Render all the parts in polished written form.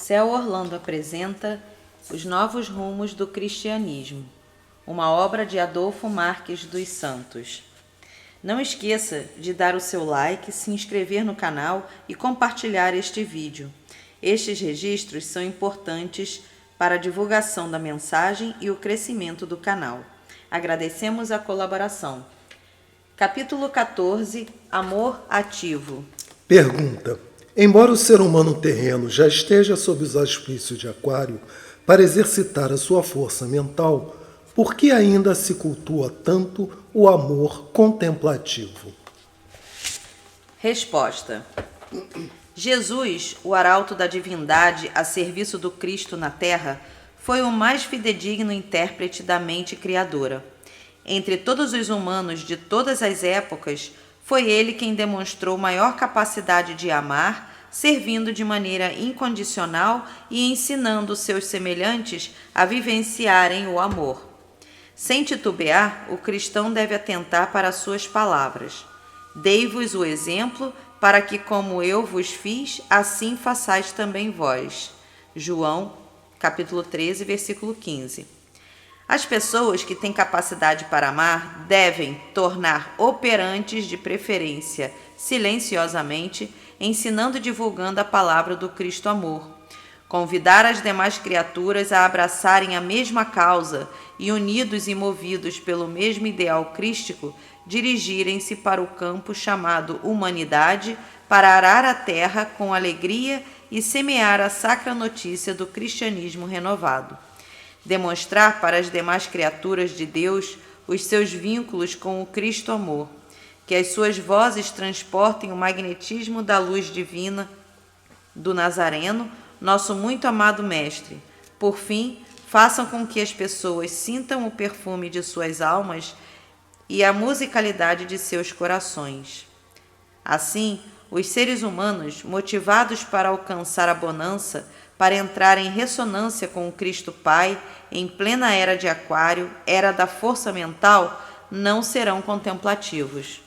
Céu Orlando apresenta Os Novos Rumos do Cristianismo, uma obra de Adolfo Marques dos Santos. Não esqueça de dar o seu like, se inscrever no canal e compartilhar este vídeo. Estes registros são importantes para a divulgação da mensagem e o crescimento do canal. Agradecemos a colaboração. Capítulo 14. Amor ativo. Pergunta: embora o ser humano terreno já esteja sob os auspícios de Aquário para exercitar a sua força mental, por que ainda se cultua tanto o amor contemplativo? Resposta: Jesus, o arauto da divindade a serviço do Cristo na Terra, foi o mais fidedigno intérprete da mente criadora. Entre todos os humanos de todas as épocas, foi ele quem demonstrou maior capacidade de amar, servindo de maneira incondicional e ensinando seus semelhantes a vivenciarem o amor. Sem titubear, o cristão deve atentar para suas palavras. Dei-vos o exemplo, para que, como eu vos fiz, assim façais também vós. João, capítulo 13, versículo 15. As pessoas que têm capacidade para amar devem tornar operantes, de preferência silenciosamente, ensinando e divulgando a palavra do Cristo amor. Convidar as demais criaturas a abraçarem a mesma causa e, unidos e movidos pelo mesmo ideal crístico, dirigirem-se para o campo chamado humanidade para arar a terra com alegria e semear a sacra notícia do cristianismo renovado. Demonstrar para as demais criaturas de Deus os seus vínculos com o Cristo amor, que as suas vozes transportem o magnetismo da luz divina do Nazareno, nosso muito amado Mestre. Por fim, façam com que as pessoas sintam o perfume de suas almas e a musicalidade de seus corações. Assim, os seres humanos, motivados para alcançar a bonança, para entrar em ressonância com o Cristo Pai, em plena era de Aquário, era da força mental, não serão contemplativos.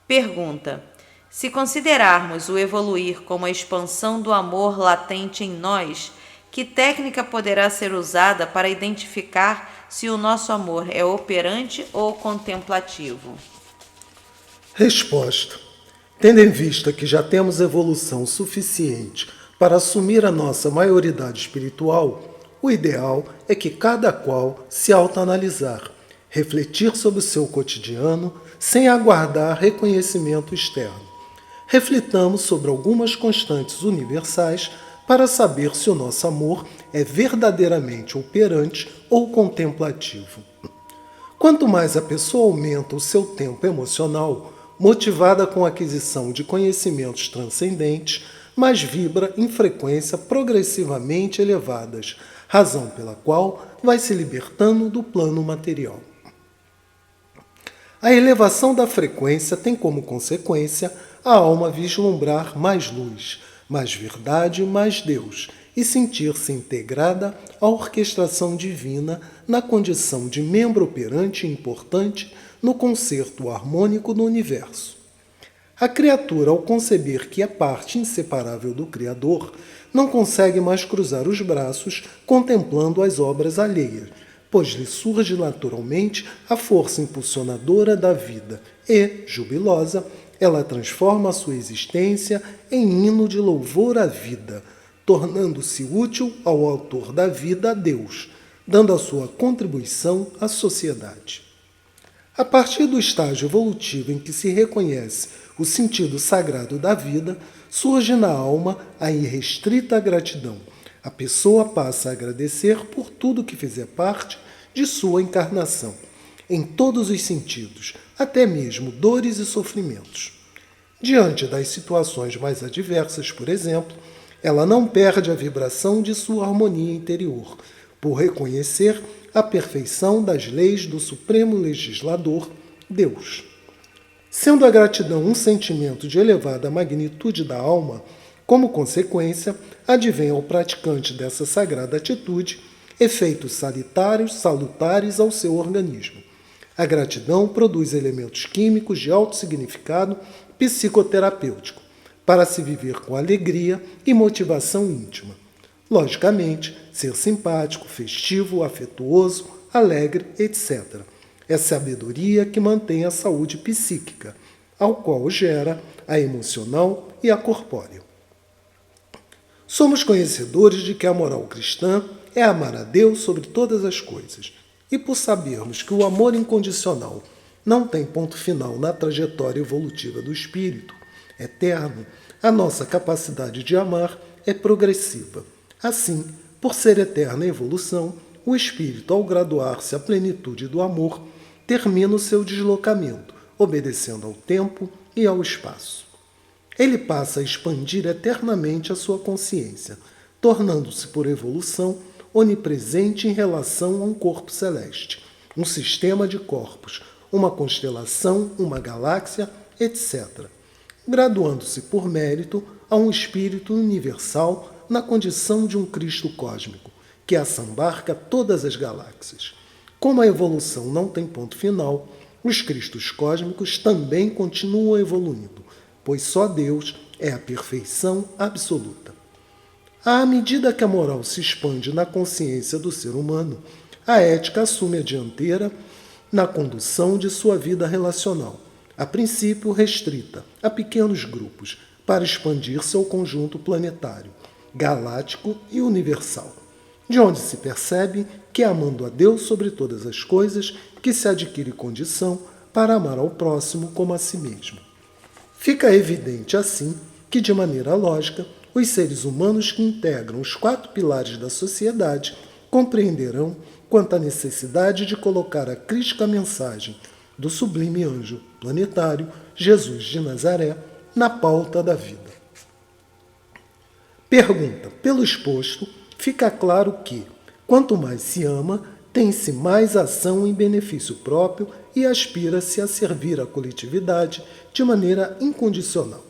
Pergunta: se considerarmos o evoluir como a expansão do amor latente em nós, que técnica poderá ser usada para identificar se o nosso amor é operante ou contemplativo? Resposta: tendo em vista que já temos evolução suficiente para assumir a nossa maioridade espiritual, o ideal é que cada qual se autoanalisar, refletir sobre o seu cotidiano sem aguardar reconhecimento externo. Reflitamos sobre algumas constantes universais para saber se o nosso amor é verdadeiramente operante ou contemplativo. Quanto mais a pessoa aumenta o seu tempo emocional, motivada com a aquisição de conhecimentos transcendentes, mas vibra em frequência progressivamente elevadas, razão pela qual vai se libertando do plano material. A elevação da frequência tem como consequência a alma vislumbrar mais luz, mais verdade, mais Deus, e sentir-se integrada à orquestração divina na condição de membro operante e importante no concerto harmônico do universo. A criatura, ao conceber que é parte inseparável do Criador, não consegue mais cruzar os braços contemplando as obras alheias, pois lhe surge naturalmente a força impulsionadora da vida e, jubilosa, ela transforma a sua existência em hino de louvor à vida, tornando-se útil ao autor da vida, a Deus, dando a sua contribuição à sociedade. A partir do estágio evolutivo em que se reconhece o sentido sagrado da vida, surge na alma a irrestrita gratidão. A pessoa passa a agradecer por tudo que fizer parte de sua encarnação, em todos os sentidos, até mesmo dores e sofrimentos. Diante das situações mais adversas, por exemplo, ela não perde a vibração de sua harmonia interior, por reconhecer a perfeição das leis do Supremo Legislador, Deus. Sendo a gratidão um sentimento de elevada magnitude da alma, como consequência, advém ao praticante dessa sagrada atitude efeitos salutares ao seu organismo. A gratidão produz elementos químicos de alto significado psicoterapêutico, para se viver com alegria e motivação íntima. Logicamente, ser simpático, festivo, afetuoso, alegre, etc. É sabedoria que mantém a saúde psíquica, ao qual gera a emocional e a corpórea. Somos conhecedores de que a moral cristã é amar a Deus sobre todas as coisas. E por sabermos que o amor incondicional não tem ponto final na trajetória evolutiva do espírito eterno, a nossa capacidade de amar é progressiva. Assim, por ser eterna a evolução, o espírito, ao graduar-se à plenitude do amor, termina o seu deslocamento, obedecendo ao tempo e ao espaço. Ele passa a expandir eternamente a sua consciência, tornando-se, por evolução, onipresente em relação a um corpo celeste, um sistema de corpos, uma constelação, uma galáxia, etc., graduando-se por mérito a um espírito universal na condição de um Cristo cósmico, que assambarca todas as galáxias. Como a evolução não tem ponto final, os Cristos cósmicos também continuam evoluindo, pois só Deus é a perfeição absoluta. À medida que a moral se expande na consciência do ser humano, a ética assume a dianteira na condução de sua vida relacional, a princípio restrita a pequenos grupos, para expandir seu conjunto planetário, galáctico e universal, de onde se percebe que é amando a Deus sobre todas as coisas que se adquire condição para amar ao próximo como a si mesmo. Fica evidente, assim, que, de maneira lógica, os seres humanos que integram os 4 pilares da sociedade compreenderão quanto à necessidade de colocar a crítica mensagem do sublime anjo planetário Jesus de Nazaré na pauta da vida. Pergunta: pelo exposto, fica claro que, quanto mais se ama, tem-se mais ação em benefício próprio e aspira-se a servir a coletividade de maneira incondicional.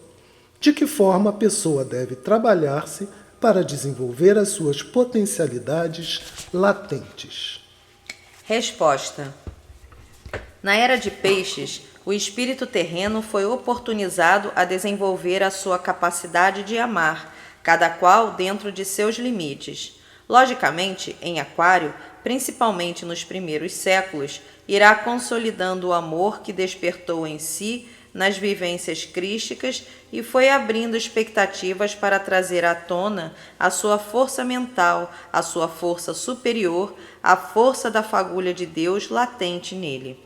De que forma a pessoa deve trabalhar-se para desenvolver as suas potencialidades latentes? Resposta: na era de Peixes, o espírito terreno foi oportunizado a desenvolver a sua capacidade de amar, cada qual dentro de seus limites. Logicamente, em Aquário, principalmente nos primeiros séculos, irá consolidando o amor que despertou em si nas vivências crísticas e foi abrindo expectativas para trazer à tona a sua força mental, a sua força superior, a força da fagulha de Deus latente nele.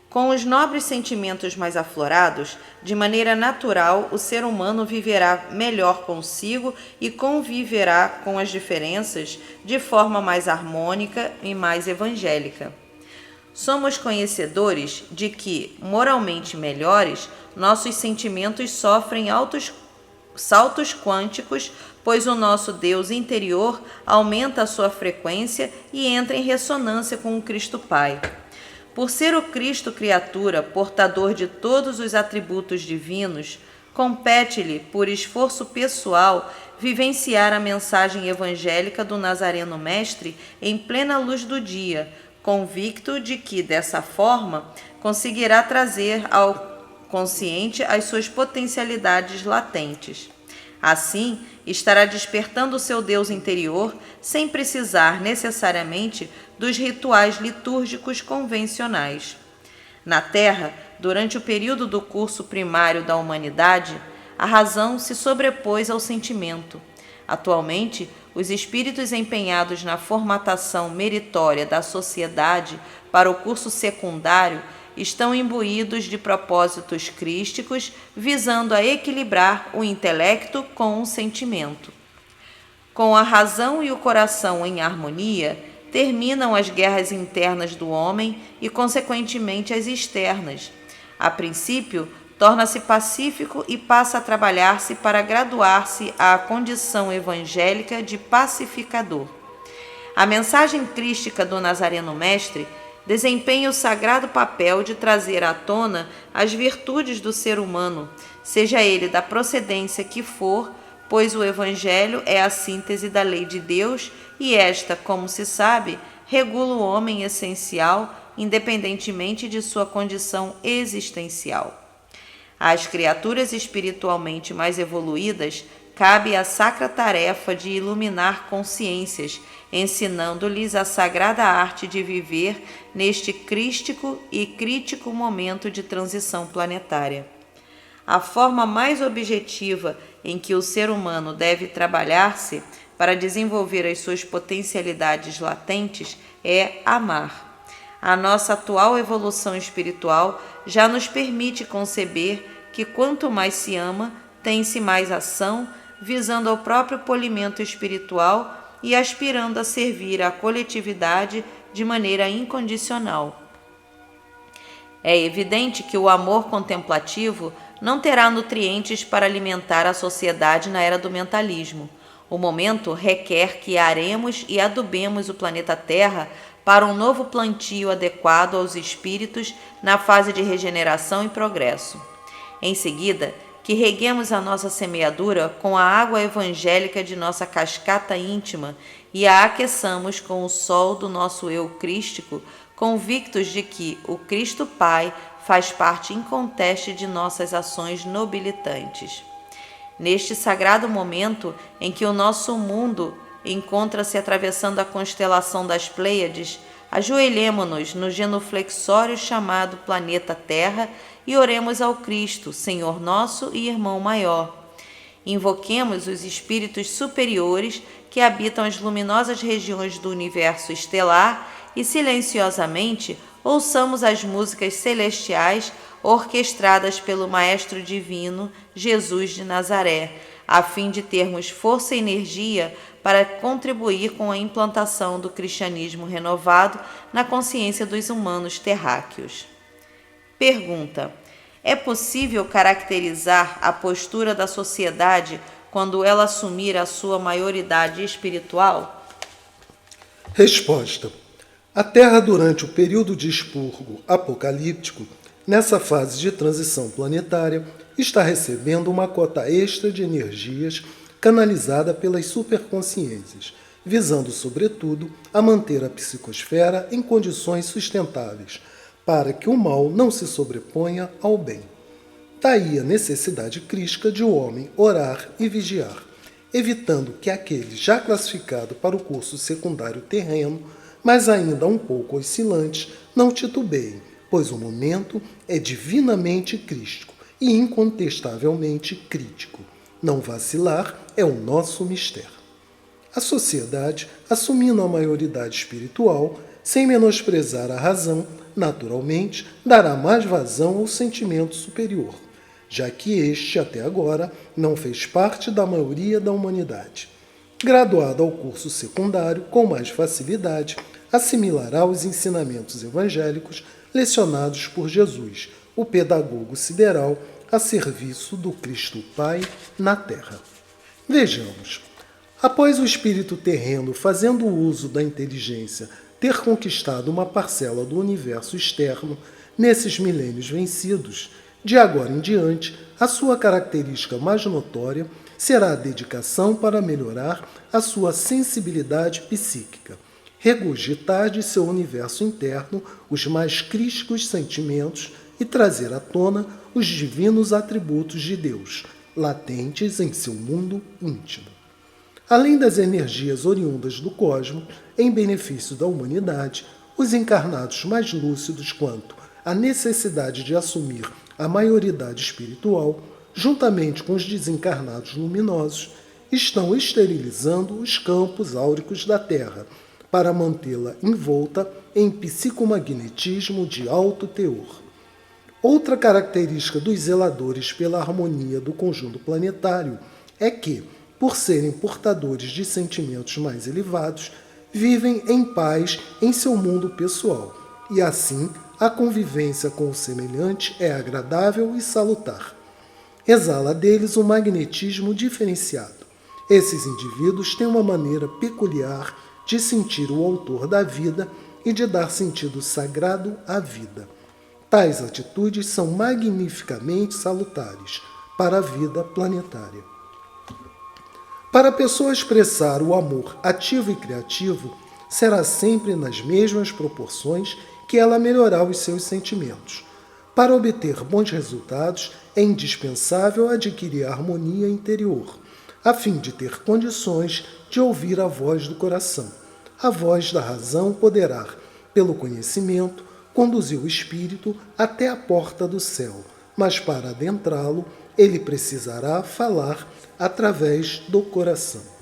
Com os nobres sentimentos mais aflorados, de maneira natural, o ser humano viverá melhor consigo e conviverá com as diferenças de forma mais harmônica e mais evangélica. Somos conhecedores de que, moralmente melhores, nossos sentimentos sofrem altos saltos quânticos, pois o nosso Deus interior aumenta a sua frequência e entra em ressonância com o Cristo Pai. Por ser o Cristo criatura, portador de todos os atributos divinos, compete-lhe, por esforço pessoal, vivenciar a mensagem evangélica do Nazareno Mestre em plena luz do dia, convicto de que, dessa forma, conseguirá trazer ao consciente as suas potencialidades latentes. Assim, estará despertando o seu Deus interior sem precisar necessariamente dos rituais litúrgicos convencionais. Na Terra, durante o período do curso primário da humanidade, a razão se sobrepôs ao sentimento. Atualmente, os espíritos empenhados na formatação meritória da sociedade para o curso secundário estão imbuídos de propósitos crísticos, visando a equilibrar o intelecto com o sentimento. Com a razão e o coração em harmonia, terminam as guerras internas do homem e, consequentemente, as externas. A princípio, torna-se pacífico e passa a trabalhar-se para graduar-se à condição evangélica de pacificador. A mensagem crística do Nazareno Mestre desempenha o sagrado papel de trazer à tona as virtudes do ser humano, seja ele da procedência que for, pois o Evangelho é a síntese da lei de Deus e esta, como se sabe, regula o homem essencial, independentemente de sua condição existencial. Às criaturas espiritualmente mais evoluídas, cabe a sacra tarefa de iluminar consciências, ensinando-lhes a sagrada arte de viver neste crístico e crítico momento de transição planetária. A forma mais objetiva em que o ser humano deve trabalhar-se para desenvolver as suas potencialidades latentes é amar. A nossa atual evolução espiritual já nos permite conceber que quanto mais se ama, tem-se mais ação, visando ao próprio polimento espiritual e aspirando a servir à coletividade de maneira incondicional. É evidente que o amor contemplativo não terá nutrientes para alimentar a sociedade na era do mentalismo. O momento requer que aremos e adubemos o planeta Terra para um novo plantio adequado aos espíritos na fase de regeneração e progresso. Em seguida, que reguemos a nossa semeadura com a água evangélica de nossa cascata íntima e a aqueçamos com o sol do nosso eu crístico, convictos de que o Cristo Pai faz parte inconteste de nossas ações nobilitantes. Neste sagrado momento em que o nosso mundo encontra-se atravessando a constelação das Pleiades, ajoelhemo-nos no genuflexório chamado planeta Terra e oremos ao Cristo, Senhor nosso e Irmão maior. Invoquemos os espíritos superiores que habitam as luminosas regiões do universo estelar e silenciosamente ouçamos as músicas celestiais orquestradas pelo Maestro Divino Jesus de Nazaré, a fim de termos força e energia para contribuir com a implantação do cristianismo renovado na consciência dos humanos terráqueos. Pergunta: é possível caracterizar a postura da sociedade quando ela assumir a sua maioridade espiritual? Resposta: a Terra, durante o período de expurgo apocalíptico, nessa fase de transição planetária, está recebendo uma cota extra de energias canalizada pelas superconsciências, visando, sobretudo, a manter a psicosfera em condições sustentáveis, para que o mal não se sobreponha ao bem. Daí a necessidade crítica de o homem orar e vigiar, evitando que aquele já classificado para o curso secundário terreno, mas ainda um pouco oscilantes, não titubeiem, pois o momento é divinamente crístico e incontestavelmente crítico. Não vacilar é o nosso mistério. A sociedade, assumindo a maioridade espiritual, sem menosprezar a razão, naturalmente dará mais vazão ao sentimento superior, já que este, até agora, não fez parte da maioria da humanidade. Graduado ao curso secundário, com mais facilidade, assimilará os ensinamentos evangélicos lecionados por Jesus, o pedagogo sideral, a serviço do Cristo Pai na Terra. Vejamos. Após o espírito terreno, fazendo uso da inteligência, ter conquistado uma parcela do universo externo nesses milênios vencidos, de agora em diante, a sua característica mais notória será a dedicação para melhorar a sua sensibilidade psíquica, regurgitar de seu universo interno os mais críticos sentimentos e trazer à tona os divinos atributos de Deus, latentes em seu mundo íntimo. Além das energias oriundas do cosmos, em benefício da humanidade, os encarnados mais lúcidos quanto à necessidade de assumir a maioridade espiritual, juntamente com os desencarnados luminosos, estão esterilizando os campos áuricos da Terra, para mantê-la envolta em psicomagnetismo de alto teor. Outra característica dos zeladores pela harmonia do conjunto planetário é que, por serem portadores de sentimentos mais elevados, vivem em paz em seu mundo pessoal, e assim a convivência com o semelhante é agradável e salutar. Exala deles um magnetismo diferenciado. Esses indivíduos têm uma maneira peculiar de sentir o autor da vida e de dar sentido sagrado à vida. Tais atitudes são magnificamente salutares para a vida planetária. Para a pessoa expressar o amor ativo e criativo, será sempre nas mesmas proporções que ela melhorar os seus sentimentos. Para obter bons resultados, é indispensável adquirir harmonia interior, a fim de ter condições de ouvir a voz do coração. A voz da razão poderá, pelo conhecimento, conduzir o espírito até a porta do céu, mas para adentrá-lo, ele precisará falar através do coração.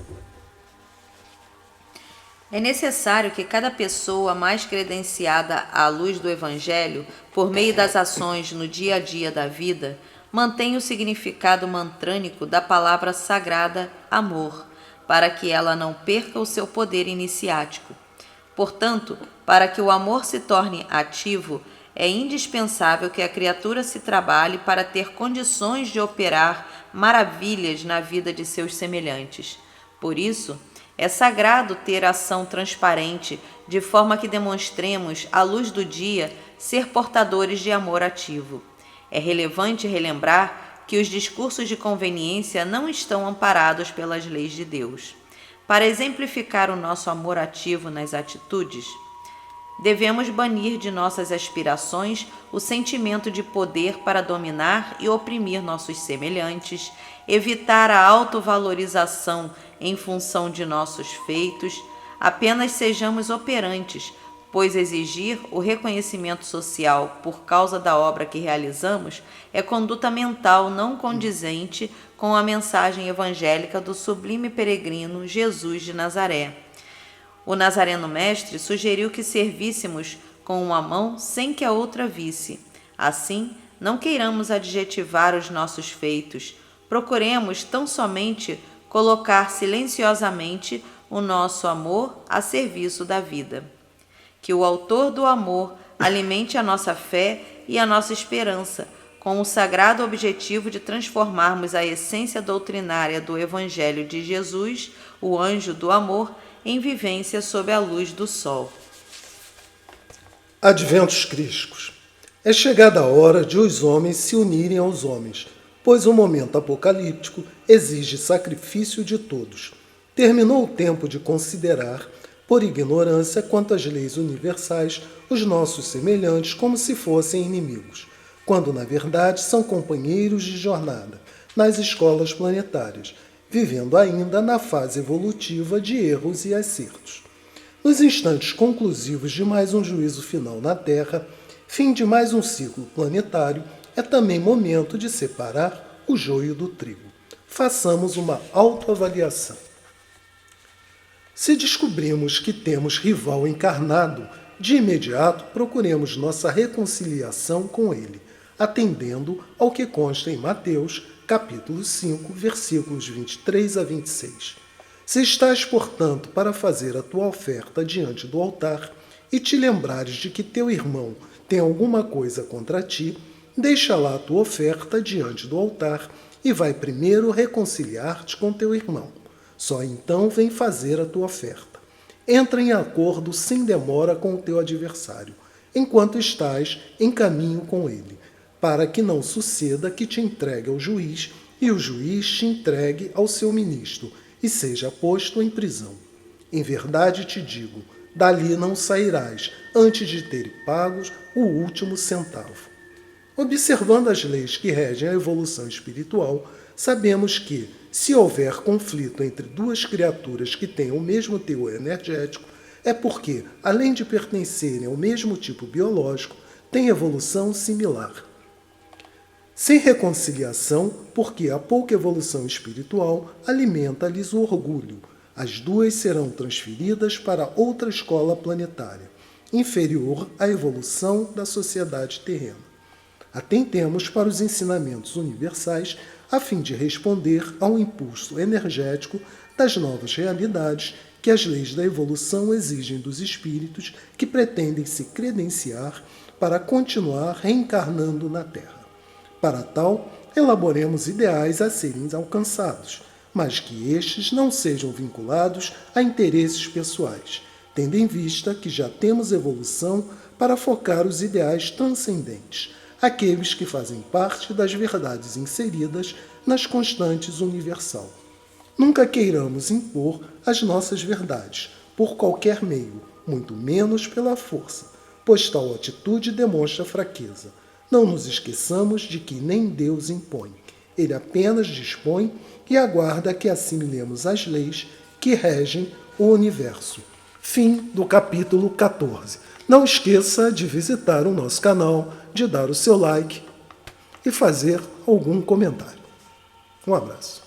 É necessário que cada pessoa mais credenciada à luz do Evangelho, por meio das ações no dia a dia da vida, mantenha o significado mantrânico da palavra sagrada amor, para que ela não perca o seu poder iniciático. Portanto, para que o amor se torne ativo, é indispensável que a criatura se trabalhe para ter condições de operar maravilhas na vida de seus semelhantes. Por isso, é sagrado ter ação transparente, de forma que demonstremos, à luz do dia, ser portadores de amor ativo. É relevante relembrar que os discursos de conveniência não estão amparados pelas leis de Deus. Para exemplificar o nosso amor ativo nas atitudes, devemos banir de nossas aspirações o sentimento de poder para dominar e oprimir nossos semelhantes, evitar a autovalorização em função de nossos feitos, apenas sejamos operantes, pois exigir o reconhecimento social por causa da obra que realizamos é conduta mental não condizente com a mensagem evangélica do sublime peregrino Jesus de Nazaré. O Nazareno Mestre sugeriu que servíssemos com uma mão sem que a outra visse. Assim, não queiramos adjetivar os nossos feitos, procuremos tão somente colocar silenciosamente o nosso amor a serviço da vida. Que o autor do amor alimente a nossa fé e a nossa esperança, com o sagrado objetivo de transformarmos a essência doutrinária do Evangelho de Jesus, o anjo do amor, em vivência sob a luz do sol. Adventos crísticos. É chegada a hora de os homens se unirem aos homens, pois o momento apocalíptico exige sacrifício de todos. Terminou o tempo de considerar, por ignorância quanto às leis universais, os nossos semelhantes como se fossem inimigos, quando na verdade são companheiros de jornada nas escolas planetárias, vivendo ainda na fase evolutiva de erros e acertos. Nos instantes conclusivos de mais um juízo final na Terra, fim de mais um ciclo planetário, é também momento de separar o joio do trigo. Façamos uma autoavaliação. Se descobrimos que temos rival encarnado, de imediato procuremos nossa reconciliação com ele, atendendo ao que consta em Mateus, capítulo 5, versículos 23 a 26. Se estás, portanto, para fazer a tua oferta diante do altar e te lembrares de que teu irmão tem alguma coisa contra ti, deixa lá a tua oferta diante do altar e vai primeiro reconciliar-te com teu irmão. Só então vem fazer a tua oferta. Entra em acordo sem demora com o teu adversário, enquanto estás em caminho com ele, para que não suceda que te entregue ao juiz e o juiz te entregue ao seu ministro e seja posto em prisão. Em verdade te digo, dali não sairás antes de ter pagos o último centavo. Observando as leis que regem a evolução espiritual, sabemos que, se houver conflito entre duas criaturas que têm o mesmo teor energético, é porque, além de pertencerem ao mesmo tipo biológico, têm evolução similar. Sem reconciliação, porque a pouca evolução espiritual alimenta-lhes o orgulho, as duas serão transferidas para outra escola planetária, inferior à evolução da sociedade terrena. Atentemos para os ensinamentos universais a fim de responder ao impulso energético das novas realidades que as leis da evolução exigem dos espíritos que pretendem se credenciar para continuar reencarnando na Terra. Para tal, elaboremos ideais a serem alcançados, mas que estes não sejam vinculados a interesses pessoais, tendo em vista que já temos evolução para focar os ideais transcendentes, aqueles que fazem parte das verdades inseridas nas constantes universal. Nunca queiramos impor as nossas verdades, por qualquer meio, muito menos pela força, pois tal atitude demonstra fraqueza. Não nos esqueçamos de que nem Deus impõe. Ele apenas dispõe e aguarda que assimilemos as leis que regem o universo. Fim do capítulo 14. Não esqueça de visitar o nosso canal, de dar o seu like e fazer algum comentário. Um abraço.